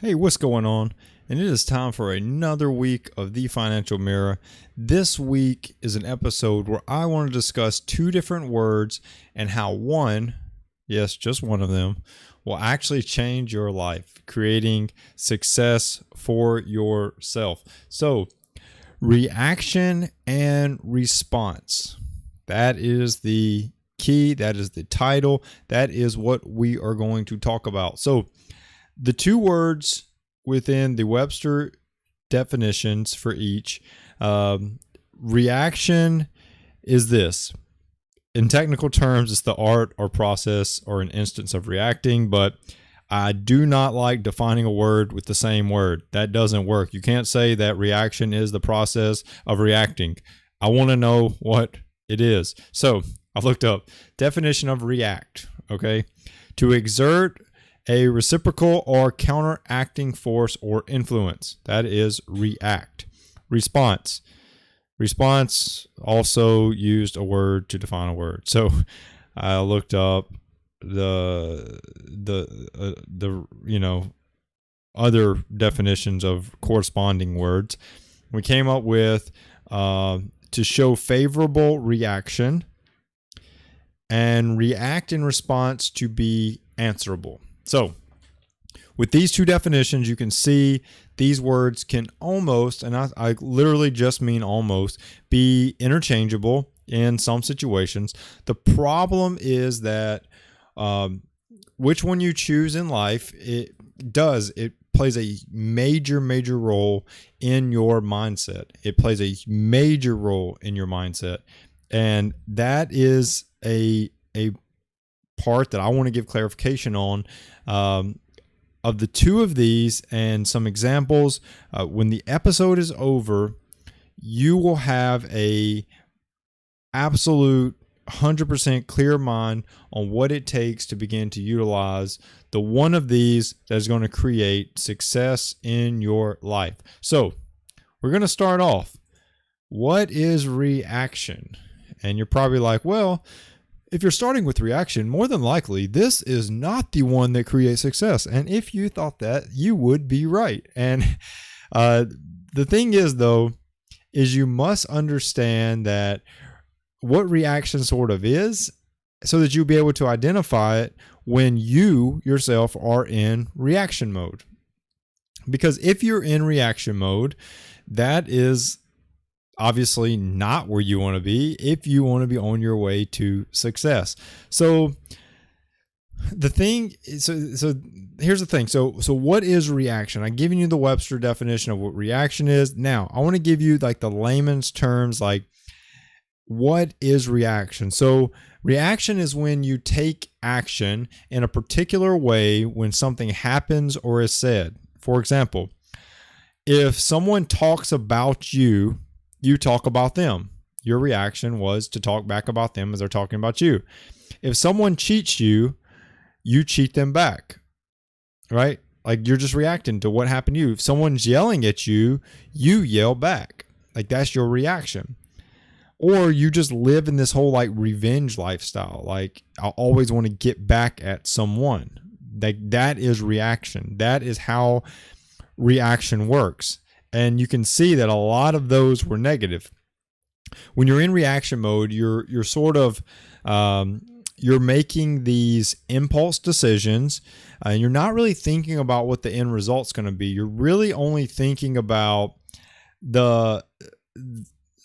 Hey, what's going on? And it is time for another week of The Financial Mirror. This week is an episode where I want to discuss two different words and how one, yes, just one of them, will actually change your life, creating success for yourself. So, reaction and response. That is the key. That is the title. That is what we are going to talk about. So, the two words within the Webster definitions for each, reaction is this. In technical terms, it's the art or process or an instance of reacting, but I do not like defining a word with the same word. That doesn't work. You can't say that reaction is the process of reacting. I want to know what it is. So I looked up definition of react, okay? To exert a reciprocal or counteracting force or influence. That is react. Response. Response also used a word to define a word. So I looked up the other definitions of corresponding words. We came up with to show favorable reaction and react in response to be answerable. So with these two definitions, you can see these words can almost, and I literally just mean almost, be interchangeable in some situations. The problem is that which one you choose in life, it plays a major role in your mindset. It plays a major role in your mindset. And that is a part that I want to give clarification on. Of the two of these and some examples, when the episode is over, you will have a absolute 100% clear mind on what it takes to begin to utilize the one of these that is going to create success in your life. So we're going to start off. What is reaction? And you're probably like, well, if you're starting with reaction, more than likely, this is not the one that creates success. And if you thought that, you would be right. And the thing is, though, is you must understand that what reaction sort of is so that you'll be able to identify it when you yourself are in reaction mode. Because if you're in reaction mode, that is obviously not where you want to be if you want to be on your way to success. So the thing, so here's the thing. So what is reaction? I've given you the Webster definition of what reaction is. Now I want to give you like the layman's terms, like what is reaction? So reaction is when you take action in a particular way when something happens or is said. For example, if someone talks about you, you talk about them. Your reaction was to talk back about them as they're talking about you. If someone cheats you, you cheat them back, right? Like you're just reacting to what happened to you. If someone's yelling at you, you yell back. Like that's your reaction. Or you just live in this whole like revenge lifestyle. Like I always want to get back at someone. Like that is reaction. That is how reaction works. And you can see that a lot of those were negative. When you're in reaction mode, you're sort of you're making these impulse decisions, and you're not really thinking about what the end result's going to be. You're really only thinking about the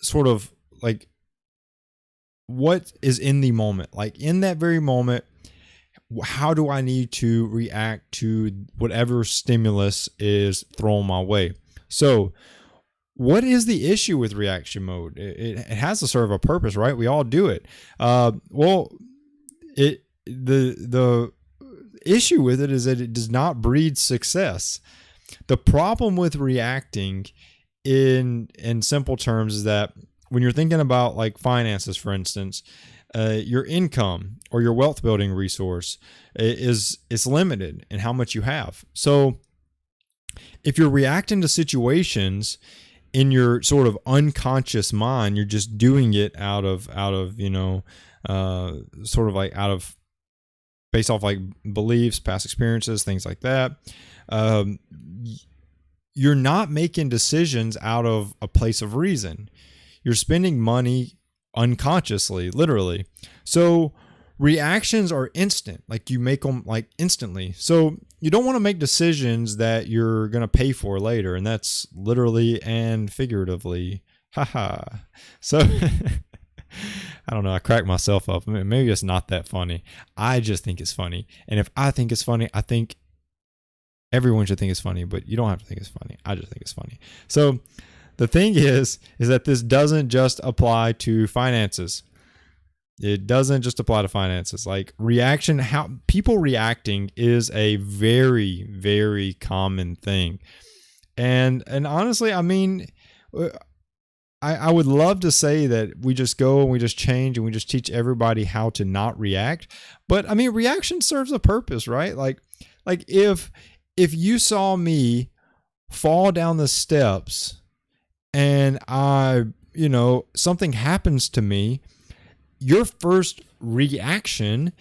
sort of like what is in the moment. Like in that very moment, how do I need to react to whatever stimulus is thrown my way? So what is the issue with reaction mode? It has to serve a purpose, right? We all do it. The issue with it is that it does not breed success. The problem with reacting in simple terms is that when you're thinking about like finances, for instance, your income or your wealth building resource is limited in how much you have. So if you're reacting to situations in your sort of unconscious mind, you're just doing it out of sort of like out of based off like beliefs, past experiences, things like that. um, you're not making decisions out of a place of reason. You're spending money unconsciously, literally. So reactions are instant, like you make them like instantly. So you don't want to make decisions that you're going to pay for later. And that's literally and figuratively. Haha. So I don't know. I crack myself up. I mean, maybe it's not that funny. I just think it's funny. And if I think it's funny, I think everyone should think it's funny, but you don't have to think it's funny. I just think it's funny. So the thing is that this doesn't just apply to finances. It doesn't just apply to finances. Like reaction, how people reacting is a very, very common thing. And honestly, I mean, I would love to say that we just go and we just change and we just teach everybody how to not react. But I mean, reaction serves a purpose, right? Like if you saw me fall down the steps and something happens to me, your first reaction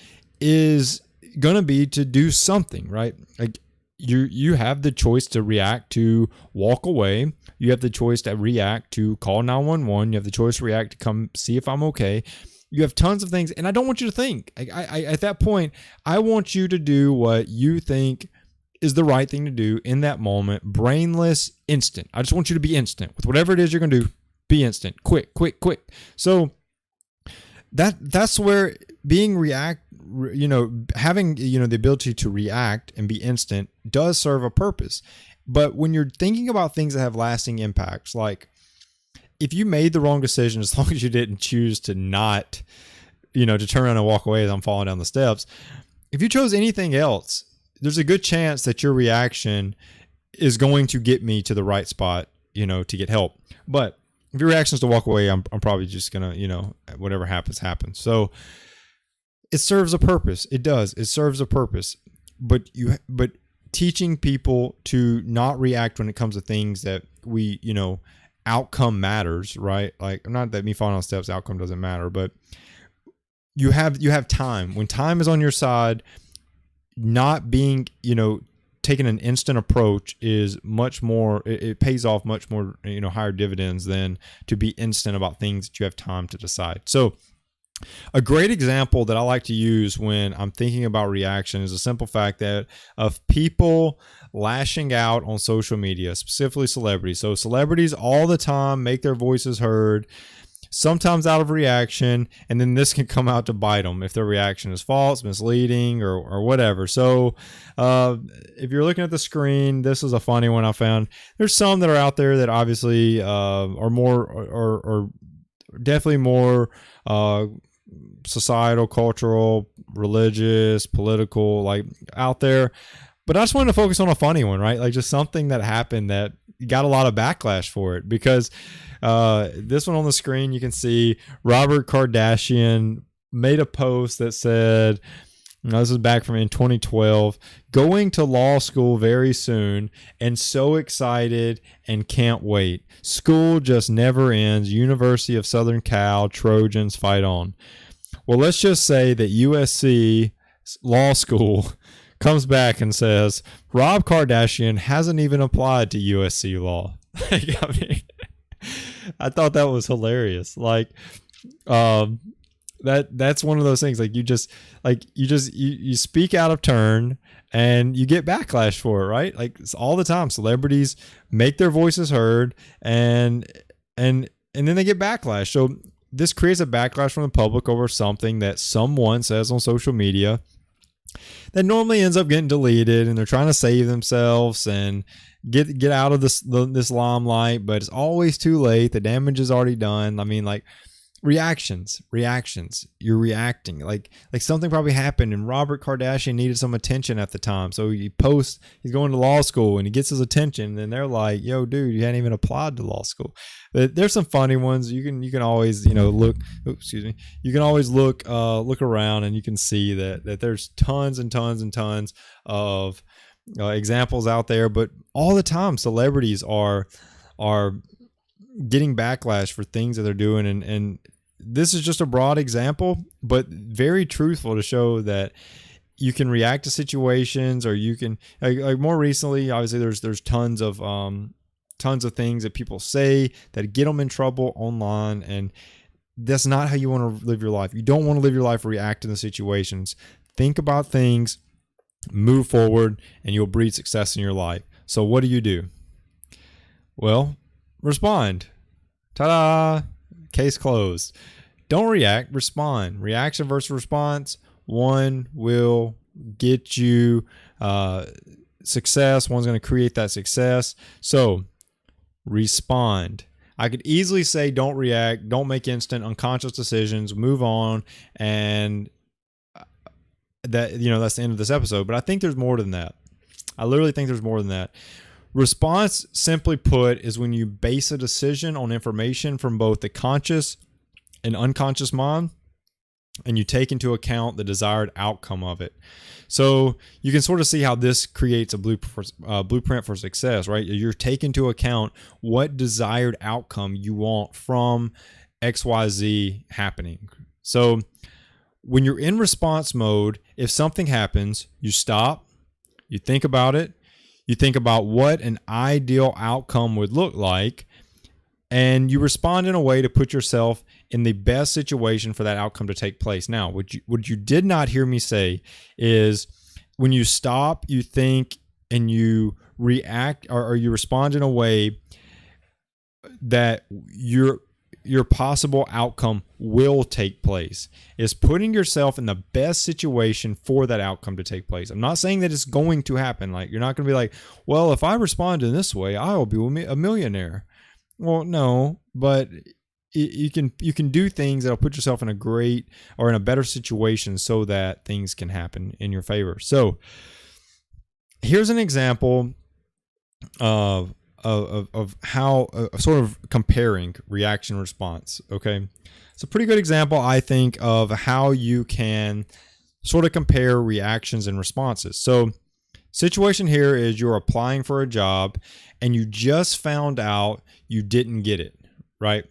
is going to be to do something, right? Like you have the choice to react to walk away. You have the choice to react to call 911. You have the choice to react to come see if I'm okay. You have tons of things. And I don't want you to think. I at that point, I want you to do what you think is the right thing to do in that moment. Brainless, instant. I just want you to be instant with whatever it is you're going to do. Be instant, quick. So that's where being having the ability to react and be instant does serve a purpose. But when you're thinking about things that have lasting impacts, like if you made the wrong decision, as long as you didn't choose to not, to turn around and walk away as I'm falling down the steps, if you chose anything else, there's a good chance that your reaction is going to get me to the right spot, to get help. But if your reaction is to walk away, I'm probably just going to, whatever happens. So it serves a purpose. It does. It serves a purpose. But teaching people to not react when it comes to things that we, outcome matters, right? Like, not that me falling on steps, outcome doesn't matter, but you have time. When time is on your side, not being, taking an instant approach is much more, it pays off much more, higher dividends than to be instant about things that you have time to decide. So a great example that I like to use when I'm thinking about reaction is a simple fact that of people lashing out on social media, specifically celebrities. So celebrities all the time make their voices heard, sometimes out of reaction, and then this can come out to bite them if their reaction is false, misleading, or whatever. So if you're looking at the screen, this is a funny one I found. There's some that are out there that obviously are more or definitely more societal, cultural, religious, political, like out there. But I just wanted to focus on a funny one, right? Like just something that happened that got a lot of backlash for it, because this one on the screen, you can see Robert Kardashian made a post that said, this is back from in 2012, going to law school very soon and so excited and can't wait. School just never ends. University of Southern Cal, Trojans fight on. Well, let's just say that USC Law School comes back and says, Rob Kardashian hasn't even applied to USC Law. I thought that was hilarious. Like, that's one of those things. Like you speak out of turn and you get backlash for it, right? Like it's all the time. Celebrities make their voices heard and then they get backlash. So this creates a backlash from the public over something that someone says on social media that normally ends up getting deleted, and they're trying to save themselves and get out of this limelight, but it's always too late. The damage is already done. I mean, like reactions, you're reacting like something probably happened, and Robert Kardashian needed some attention at the time. So he posts, he's going to law school and he gets his attention, and they're like, yo, dude, you hadn't even applied to law school. But there's some funny ones. You can always, look, you can always look around, and you can see that there's tons and tons and tons of examples out there. But all the time, celebrities are getting backlash for things that they're doing, and this is just a broad example, but very truthful to show that you can react to situations, or you can like more recently, obviously there's tons of things that people say that get them in trouble online, and that's not how you want to live your life. You don't want to live your life reacting to situations. Think about things, move forward, and you'll breed success in your life. So what do? Well, respond. Ta-da! Case closed. Don't react, respond. Reaction versus response. One will get you success. One's going to create that success. So respond. I could easily say don't react, don't make instant unconscious decisions, move on, and that's the end of this episode. But I think there's more than that. I literally think there's more than that. Response, simply put, is when you base a decision on information from both the conscious and unconscious mind, and you take into account the desired outcome of it. So you can sort of see how this creates a blueprint for success, right? You're taking into account what desired outcome you want from XYZ happening. So when you're in response mode, if something happens, you stop, you think about it, you think about what an ideal outcome would look like, and you respond in a way to put yourself in the best situation for that outcome to take place. Now, what you did not hear me say is when you stop, you think, and you react, or you respond in a way that your possible outcome will take place, is putting yourself in the best situation for that outcome to take place. I'm not saying that it's going to happen. Like, you're not going to be like, well, if I respond in this way, I will be a millionaire. Well, no, but you can do things that'll put yourself in a great or in a better situation so that things can happen in your favor. So here's an example of how sort of comparing reaction response. Okay, it's a pretty good example, I think, of how you can sort of compare reactions and responses. So situation here is you're applying for a job and you just found out you didn't get it, right?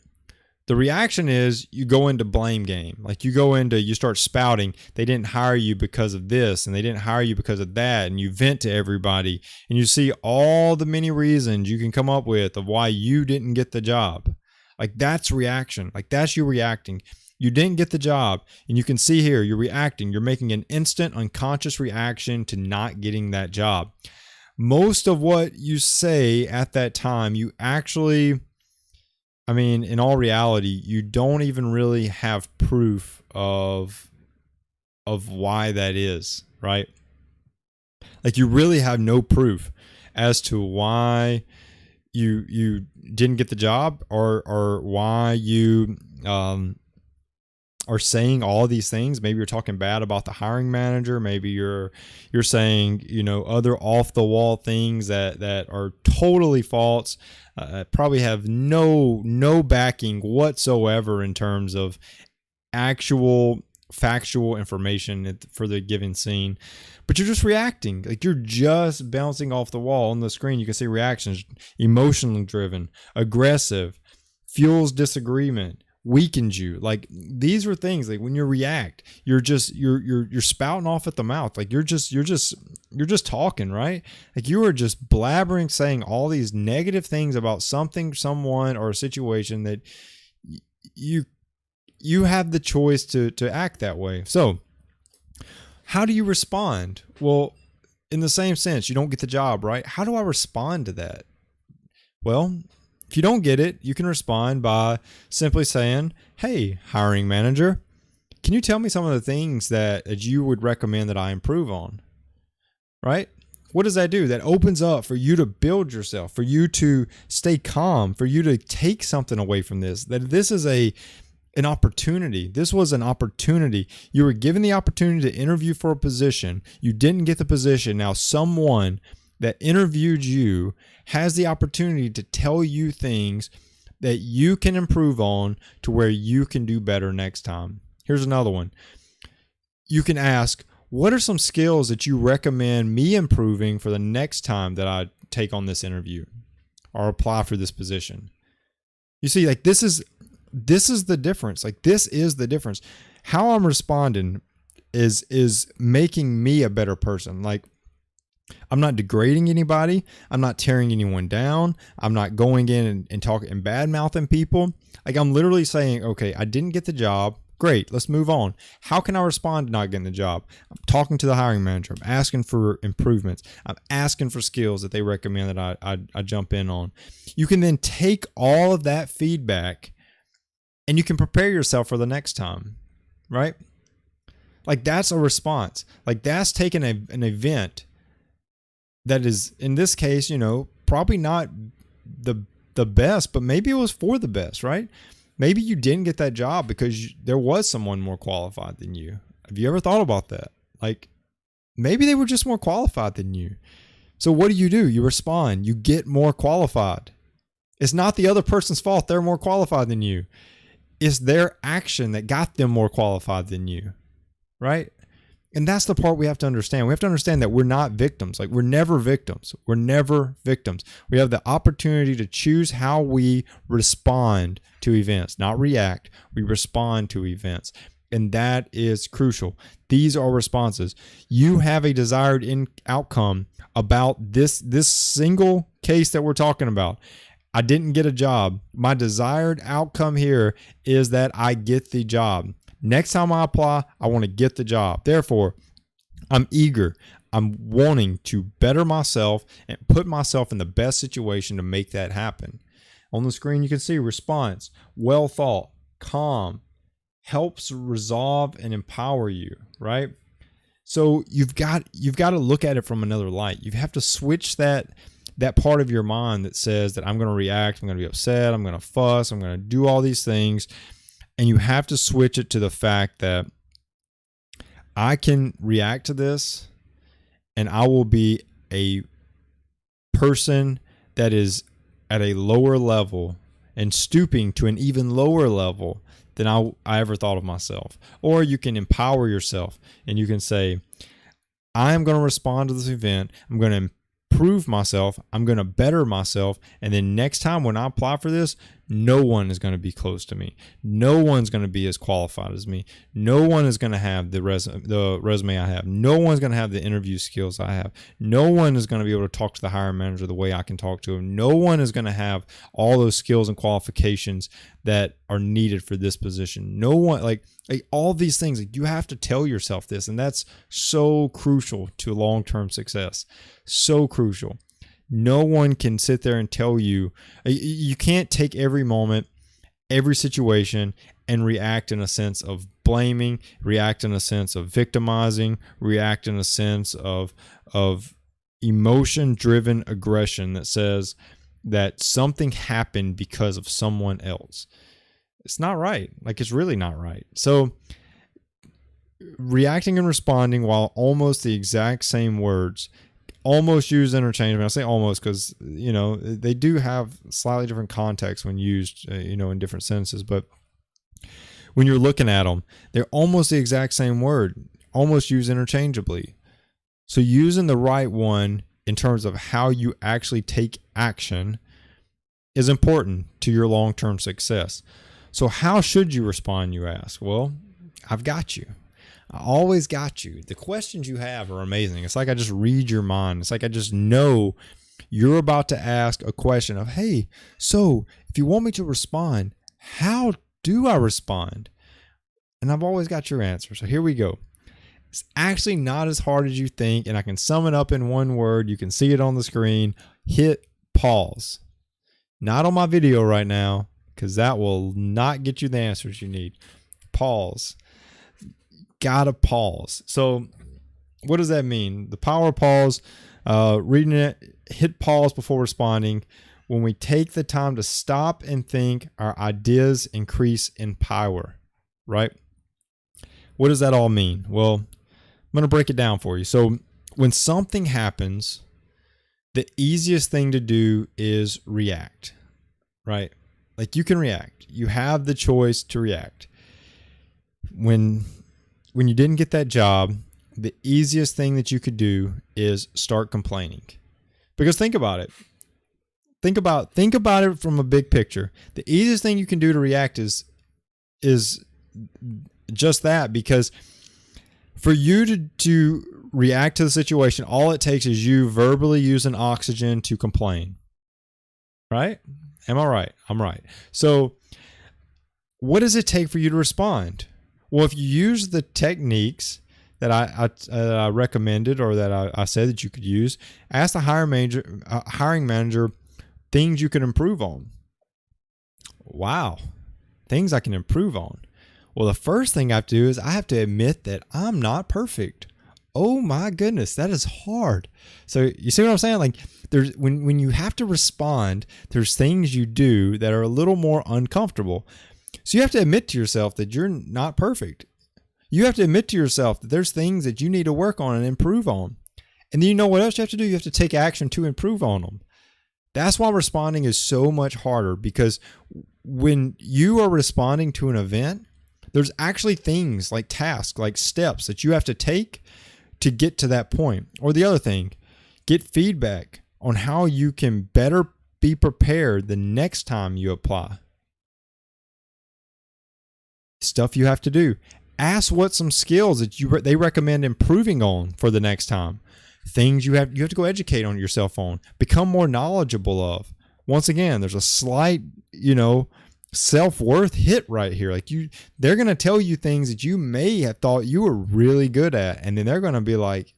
The reaction is you go into blame game. Like you start spouting, they didn't hire you because of this, and they didn't hire you because of that. And you vent to everybody, and you see all the many reasons you can come up with of why you didn't get the job. Like, that's reaction. Like, that's you reacting. You didn't get the job, and you can see here, you're reacting. You're making an instant unconscious reaction to not getting that job. Most of what you say at that time, you actually, I mean, in all reality, you don't even really have proof of why that is, right? Like, you really have no proof as to why you didn't get the job, or why you are saying all these things. Maybe you're talking bad about the hiring manager. Maybe you're saying, other off the wall things that are totally false. Probably have no backing whatsoever in terms of actual factual information for the given scene, but you're just reacting. Like, you're just bouncing off the wall. On the screen you can see reactions: emotionally driven, aggressive, fuels disagreement, weakens you. Like, these are things, like, when you react, you're spouting off at the mouth. Like, you're just talking, right? Like, you are just blabbering, saying all these negative things about something, someone, or a situation that you have the choice to act that way. So how do you respond? Well, in the same sense, you don't get the job, right? How do I respond to that? Well, if you don't get it, you can respond by simply saying, hey, hiring manager, can you tell me some of the things that you would recommend that I improve on? Right? What does that do? That opens up for you to build yourself, for you to stay calm, for you to take something away from this. That this is an opportunity. This was an opportunity. You were given the opportunity to interview for a position. You didn't get the position. Now someone that interviewed you has the opportunity to tell you things that you can improve on to where you can do better next time. Here's another one. You can ask, what are some skills that you recommend me improving for the next time that I take on this interview or apply for this position? You see, like, this is the difference. Like, this is the difference. How I'm responding is making me a better person. Like, I'm not degrading anybody. I'm not tearing anyone down. I'm not going in and talking and bad mouthing people. Like, I'm literally saying, okay, I didn't get the job. Great, let's move on. How can I respond to not getting the job? I'm talking to the hiring manager. I'm asking for improvements. I'm asking for skills that they recommend that I jump in on. You can then take all of that feedback and you can prepare yourself for the next time, right? Like, that's a response. Like, that's taking an event that is, in this case, probably not the best, but maybe it was for the best, right? Maybe you didn't get that job because there was someone more qualified than you. Have you ever thought about that? Like, maybe they were just more qualified than you. So what do? You respond. You get more qualified. It's not the other person's fault they're more qualified than you. It's their action that got them more qualified than you, right? And that's the part we have to understand. We have to understand that we're not victims. Like, we're never victims. We're never victims. We have the opportunity to choose how we respond to events, not react. We respond to events. And that is crucial. These are responses. You have a desired outcome about this single case that we're talking about. I didn't get a job. My desired outcome here is that I get the job. Next time I apply, I want to get the job. Therefore, I'm eager. I'm wanting to better myself and put myself in the best situation to make that happen. On the screen, you can see response, well thought, calm, helps resolve and empower you, right? So you've got to look at it from another light. You have to switch that part of your mind that says that I'm going to react, I'm going to be upset, I'm going to fuss, I'm going to do all these things. And you have to switch it to the fact that I can react to this and I will be a person that is at a lower level and stooping to an even lower level than I ever thought of myself. Or you can empower yourself and you can say, I am going to respond to this event. I'm going to improve myself. I'm going to better myself. And then next time when I apply for this, no one is going to be close to me. No one's going to be as qualified as me. No one is going to have the resume I have. No one's going to have the interview skills I have. No one is going to be able to talk to the hiring manager the way I can talk to him. No one is going to have all those skills and qualifications that are needed for this position. No one, like all these things, like, you have to tell yourself this, and that's so crucial to long-term success. So crucial. No one can sit there and tell you. You can't take every moment, every situation, and react in a sense of blaming, react in a sense of victimizing, react in a sense of emotion-driven aggression that says that something happened because of someone else. It's not right. Like, it's really not right. So reacting and responding while almost the exact same words, almost used interchangeably. I say almost because, they do have slightly different contexts when used, in different sentences. But when you're looking at them, they're almost the exact same word, almost used interchangeably. So using the right one in terms of how you actually take action is important to your long-term success. So how should you respond, you ask? Well, I've got you. I always got you. The questions you have are amazing. It's like I just read your mind. It's like I just know you're about to ask a question of, hey, so if you want me to respond, how do I respond? And I've always got your answer. So here we go. It's actually not as hard as you think, and I can sum it up in one word. You can see it on the screen. Hit pause. Not on my video right now, because that will not get you the answers you need. Pause. Gotta pause. So what does that mean? The power of pause, reading it, hit pause before responding. When we take the time to stop and think, our ideas increase in power, right? What does that all mean? Well, I'm going to break it down for you. So when something happens, the easiest thing to do is react, right? Like, you can react. You have the choice to react. When you didn't get that job, the easiest thing that you could do is start complaining. Because think about it. Think about it from a big picture. The easiest thing you can do to react is just that, because For you to react to the situation, all it takes is you verbally using oxygen to complain. Right? Am I right? I'm right. So what does it take for you to respond? Well, if you use the techniques that I recommended, or that I said that you could use, ask the hiring manager things you can improve on. Wow. Things I can improve on. Well, the first thing I have to do is I have to admit that I'm not perfect. Oh my goodness, that is hard. So you see what I'm saying? Like, there's when you have to respond, there's things you do that are a little more uncomfortable. So you have to admit to yourself that you're not perfect. You have to admit to yourself that there's things that you need to work on and improve on. And then you know what else you have to do? You have to take action to improve on them. That's why responding is so much harder, because when you are responding to an event, there's actually things like tasks, like steps that you have to take to get to that point. Or the other thing, get feedback on how you can better be prepared the next time you apply. Stuff you have to do. Ask what some skills that they recommend improving on for the next time. Things you have to go educate on yourself on. Become more knowledgeable of. Once again, there's a slight, self-worth hit right here. Like, they're going to tell you things that you may have thought you were really good at, and then they're going to be like,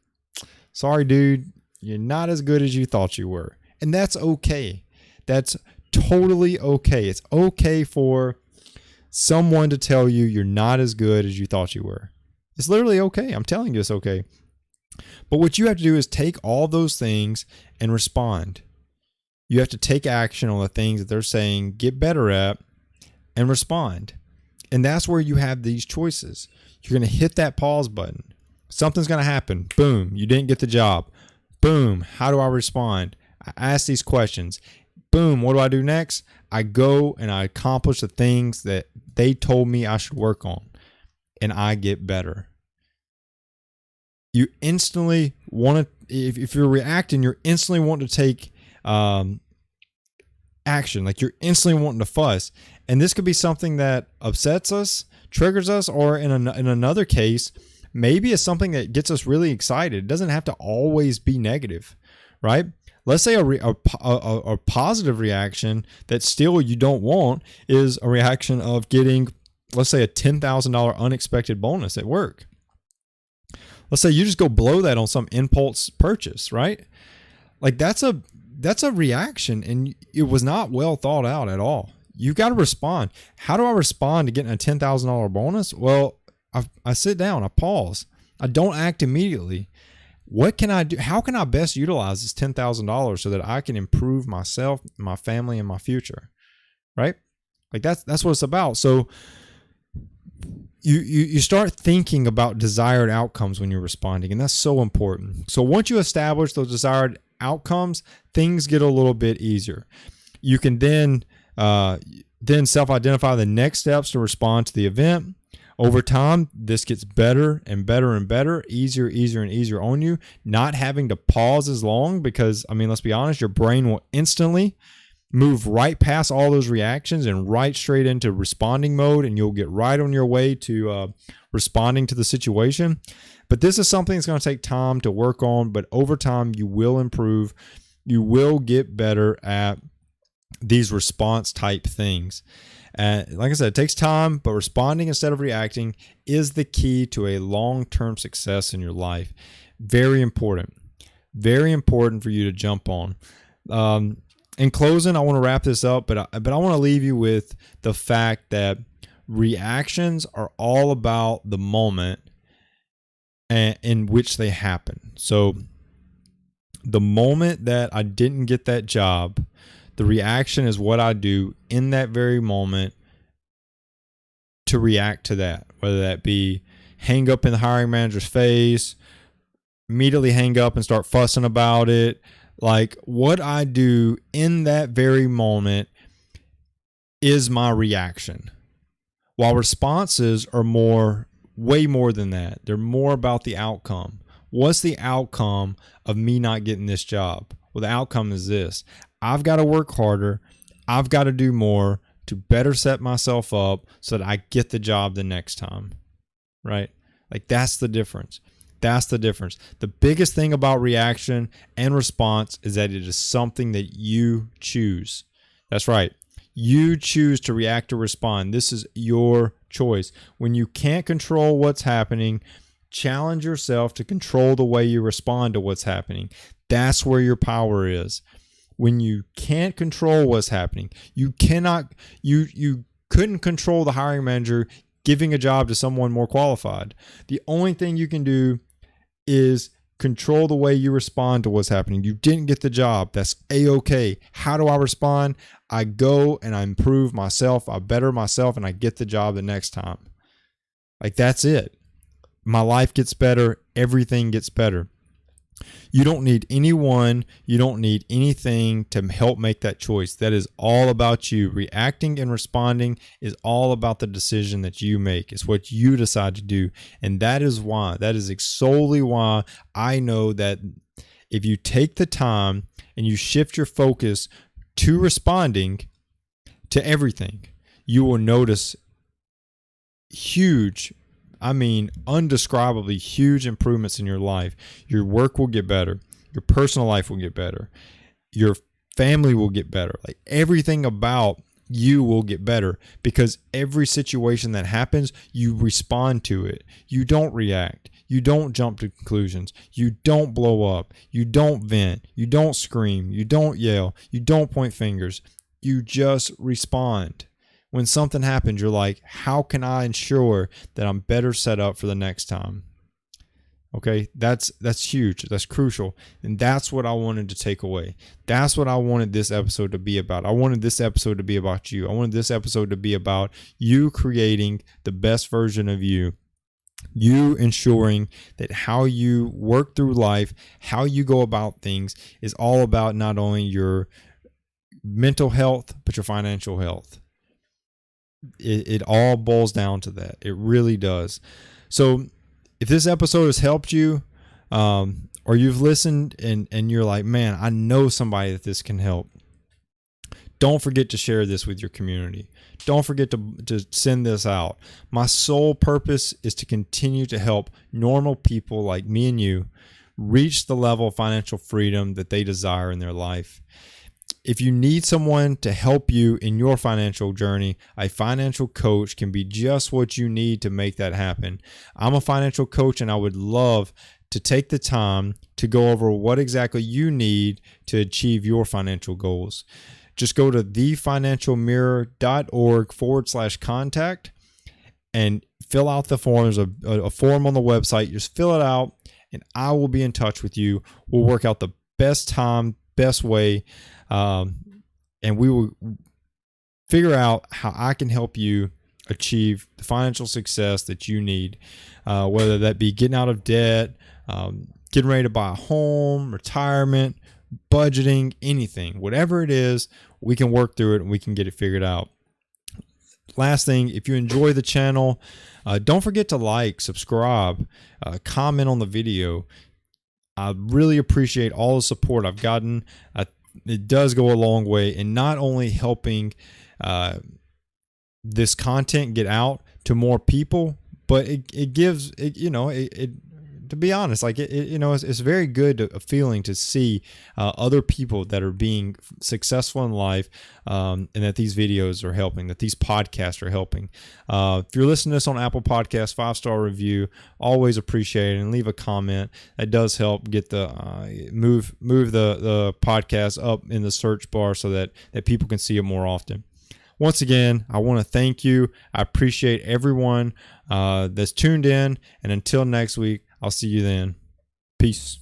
sorry dude, you're not as good as you thought you were. And that's okay. That's totally okay. It's okay for someone to tell you you're not as good as you thought you were. It's literally okay. I'm telling you it's okay. But what you have to do is take all those things and respond. You have to take action on the things that they're saying, get better at, and respond. And that's where you have these choices. You're going to hit that pause button. Something's going to happen. Boom, you didn't get the job. Boom, how do I respond? I ask these questions. Boom, what do I do next? I go and I accomplish the things that they told me I should work on, and I get better. You instantly want to, if you're reacting, you're instantly wanting to take action. Like, you're instantly wanting to fuss. And this could be something that upsets us, triggers us, or in another case, maybe it's something that gets us really excited. It doesn't have to always be negative, right? Let's say a positive reaction that still you don't want is a reaction of getting, let's say, a $10,000 unexpected bonus at work. Let's say you just go blow that on some impulse purchase, right? Like, that's a reaction, and it was not well thought out at all. You've got to respond. How do I respond to getting a $10,000 bonus? Well, I sit down, I pause. I don't act immediately. What can I do? How can I best utilize this $10,000 so that I can improve myself, my family, and my future? Right? Like, that's what it's about. So you start thinking about desired outcomes when you're responding, and that's so important. So once you establish those desired outcomes, things get a little bit easier. You can then self-identify the next steps to respond to the event. Over time, this gets better and better and better, easier and easier on you, not having to pause as long, because, I mean, let's be honest, your brain will instantly move right past all those reactions and right straight into responding mode, and you'll get right on your way to responding to the situation. But this is something that's going to take time to work on, but over time, you will improve. You will get better at these response type things. Like I said, it takes time, but responding instead of reacting is the key to a long-term success in your life. Very important. Very important for you to jump on. In closing, I want to wrap this up, but I want to leave you with the fact that reactions are all about the moment in which they happen. So the moment that I didn't get that job, the reaction is what I do in that very moment to react to that, whether that be hang up in the hiring manager's face, immediately hang up and start fussing about it. Like, what I do in that very moment is my reaction. While responses are way more than that. They're more about the outcome. What's the outcome of me not getting this job? Well, the outcome is this. I've got to work harder. I've got to do more to better set myself up so that I get the job the next time, right? Like, that's the difference. That's the difference. The biggest thing about reaction and response is that it is something that you choose. That's right. You choose to react or respond. This is your choice. When you can't control what's happening, challenge yourself to control the way you respond to what's happening. That's where your power is. When you can't control what's happening, you couldn't control the hiring manager giving a job to someone more qualified. The only thing you can do is control the way you respond to what's happening. You didn't get the job. That's A-okay. How do I respond? I go and I improve myself. I better myself and I get the job the next time. Like, that's it. My life gets better. Everything gets better. You don't need anyone. You don't need anything to help make that choice. That is all about you. Reacting and responding is all about the decision that you make. It's what you decide to do. And that is solely why I know that if you take the time and you shift your focus to responding to everything, you will notice undescribably huge improvements in your life. Your work will get better. Your personal life will get better. Your family will get better. Like, everything about you will get better, because every situation that happens, you respond to it. You don't react. You don't jump to conclusions. You don't blow up. You don't vent. You don't scream. You don't yell. You don't point fingers. You just respond. When something happens, you're like, how can I ensure that I'm better set up for the next time? Okay, that's huge. That's crucial. And that's what I wanted to take away. That's what I wanted this episode to be about. I wanted this episode to be about you. I wanted this episode to be about you creating the best version of you. You ensuring that how you work through life, how you go about things, is all about not only your mental health, but your financial health. It all boils down to that. It really does. So if this episode has helped you, or you've listened and you're like, man, I know somebody that this can help, don't forget to share this with your community. Don't forget to send this out. My sole purpose is to continue to help normal people like me and you reach the level of financial freedom that they desire in their life. If you need someone to help you in your financial journey, a financial coach can be just what you need to make that happen. I'm a financial coach, and I would love to take the time to go over what exactly you need to achieve your financial goals. Just go to thefinancialmirror.org/contact and fill out the form. There's a form on the website. Just fill it out, and I will be in touch with you. We'll work out the best time, best way, and we will figure out how I can help you achieve the financial success that you need, whether that be getting out of debt, getting ready to buy a home, retirement, budgeting, anything. Whatever it is, we can work through it and we can get it figured out. Last thing, if you enjoy the channel, don't forget to like, subscribe, comment on the video. I really appreciate all the support I've gotten. It does go a long way in not only helping this content get out to more people, but it gives it, to be honest, like it's very good a feeling to see other people that are being successful in life, and that these videos are helping, that these podcasts are helping. If you're listening to this on Apple Podcasts, 5-star review, always appreciate it, and leave a comment. That does help get the move the podcast up in the search bar so that people can see it more often. Once again, I want to thank you. I appreciate everyone that's tuned in, and until next week, I'll see you then. Peace.